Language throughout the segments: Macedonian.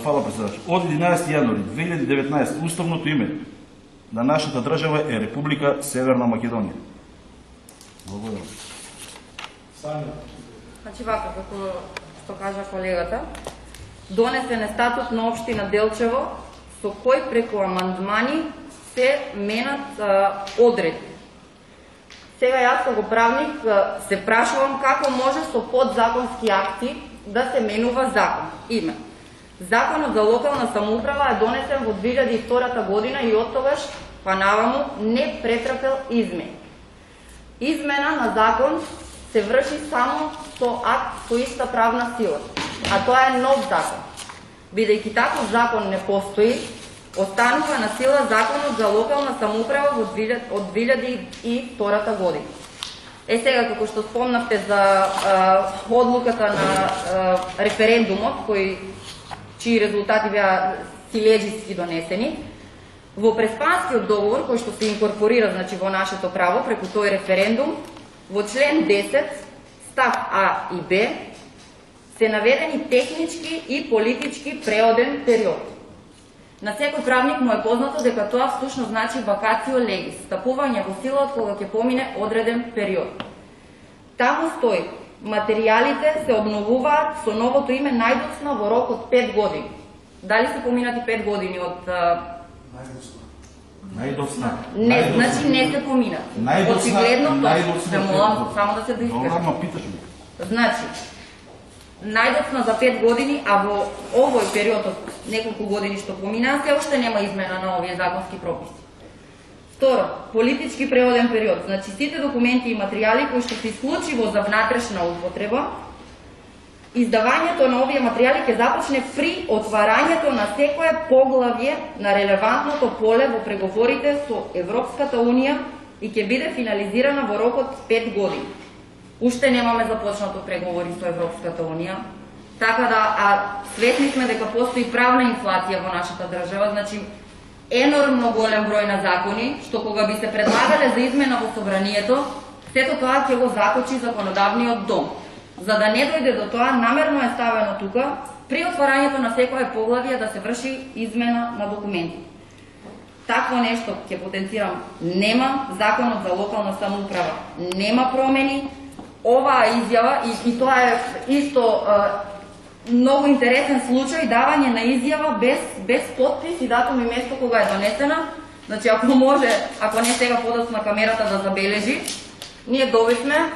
Фала председател. Од 11 јануари 2019 уставното име на нашата држава е Република Северна Македонија. Благодарам. Значи вака, како што кажа колегата, донесен е статут на општина Делчево, со кој преку амандмани се менат одредби. Сега јас како правник се прашувам како може со подзаконски акти да се менува закон. Име. Законот за локална самоуправа е донесен во 2002 година и од тогаш па наваму не претрпел измени. Измена на закон се врши само со акт со иста правна сила, а тоа е нов закон. Бидејќи таков закон не постои, останува на сила Законот за локална самоуправа од 2002 година. Сега, како што спомнавте за одлуката на референдумот, чии резултати беа силежиски донесени, во Преспанскиот договор, кој што се инкорпорира во нашето право преку тој референдум, во член 10, став А и Б, се наведени технички и политички преоден период. На секој правник му е познато дека тоа всушност значи вакацио легис, стапување во сила од кога ќе помине одреден период. Таму стои, материјалите се обновуваат со новото име најдоцна во рок од 5 години. Дали се поминати 5 години од... Најдоцна. Не, значи не се поминати. Очигледно тоа. Се молам само да се доискажам. Значи, најдоцна за 5 години, а во овој период од неколку години што поминаа, се уште нема измена на овие законски прописи. Второ, политички преводен период. Значи, сите документи и материјали кои што се исклучиво за внатрешна употреба, издавањето на овие материјали ќе започне при отварањето на секое поглавје на релевантното поле во преговорите со Европската Унија и ќе биде финализирана во рок од 5 години. Уште немаме започнато преговори со Европската Унија, така да свесни сме дека постои правна инфлација во нашата држава, значи енормно голем број на закони, што кога би се предлагале за измена во собранието, сето тоа ќе го закочи законодавниот дом. За да не дојде до тоа, намерно е ставено тука, при отварањето на секое поглавје да се врши измена на документи. Такво нешто, ќе потенцирам, нема. Законот за локална самоуправа нема промени. Оваа изјава, и тоа е исто многу интересен случај, давање на изјава без подпис и датум и место кога е донесена. Значи, ако може, ако не сега подоцна камерата да забележи, ние добивме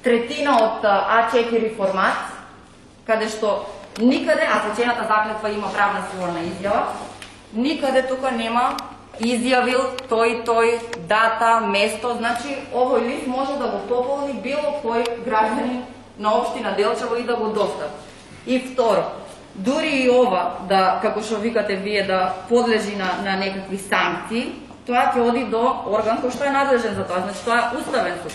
третина од А4 формат, каде што никаде, а сечената заклетва има правна сила на изјава, никаде тука нема изјавил тој, дата, место, значи овој лист може да го пополни било кој граѓанин на општина Делчево и да го достави. И второ, дури и ова, да, како што викате вие, да подлежи на некакви санкции, тоа ќе оди до орган кој што е надлежен за тоа, значи тоа е Уставен суд.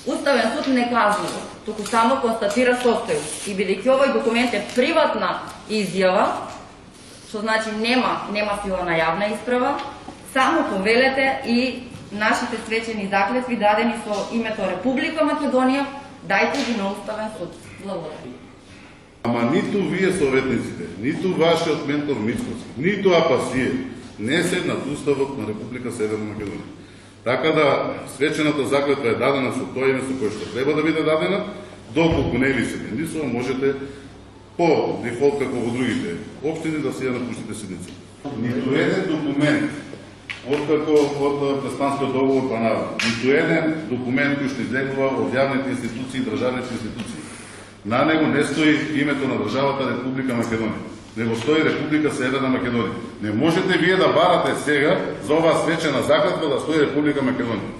Уставен суд не казува, туку само констатира состојност. И бидејќи овој документ е приватна изјава, што значи нема сила на јавна исправа, само повелете и нашите свечени заклетви дадени со името Република Македонија, дајте ги на Уставен суд. Благодарам. Ама ниту вие советниците, ниту вашиот ментор Мицкоски, ниту Апасие не седнат Уставот на Република Северна Македонија. Така да свечената заклетва е дадена со тој име со кој што треба да биде дадена, доколку не ви се гендисува, можете по дефолт како во другите општини да си ја напуштите седница. Ниту еден документ, откако од Преспанскиот договор па наваму, ниту еден документ кој што излегува од јавните институции и државните институции, на него не стои името на државата Република Македонија, него стои Република Северна Македонија. Не можете вие да барате сега за оваа свечена заклетва да стои Република Македонија.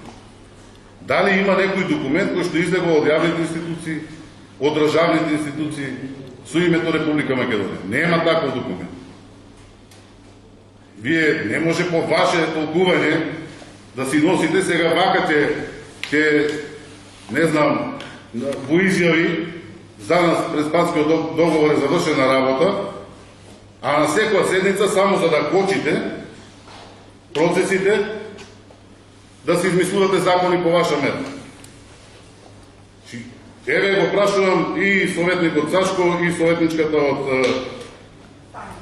Дали има некој документ кој што излегува од јавните институции, од државните институции со името Република Македонија? Нема таков документ. Вие не може по ваше толкување да си носите сега вака ќе не знам, во изјави за нас Преспанскиот договор е завршена работа, а на секоја седница само за да кочите процесите, да се измислувате закони по ваша мера. Еве го прашувам и советникот Сашко и советничката од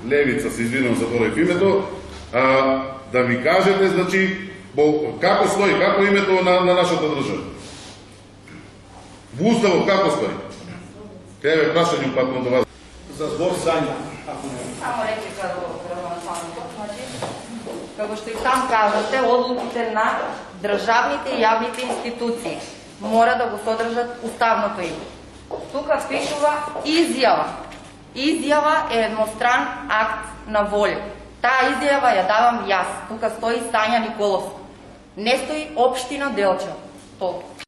Левица, се извинувам за тоа името, да ми кажете, значи, како стои, како името на нашата држава? Во Уставот како стои? Кај ве прашање упатно до вас. За збор Сања, ако не. Само реплика до Гранованов. Значи, како што и сам кажате, одлуките на државните и јавните институции мора да го содржат уставното име. Тука пишува изјава. Изјава е едностран акт на волја. Таа изјава ја давам јас. Тука стои Сања Николовска. Не стои општина Делчево. Толку.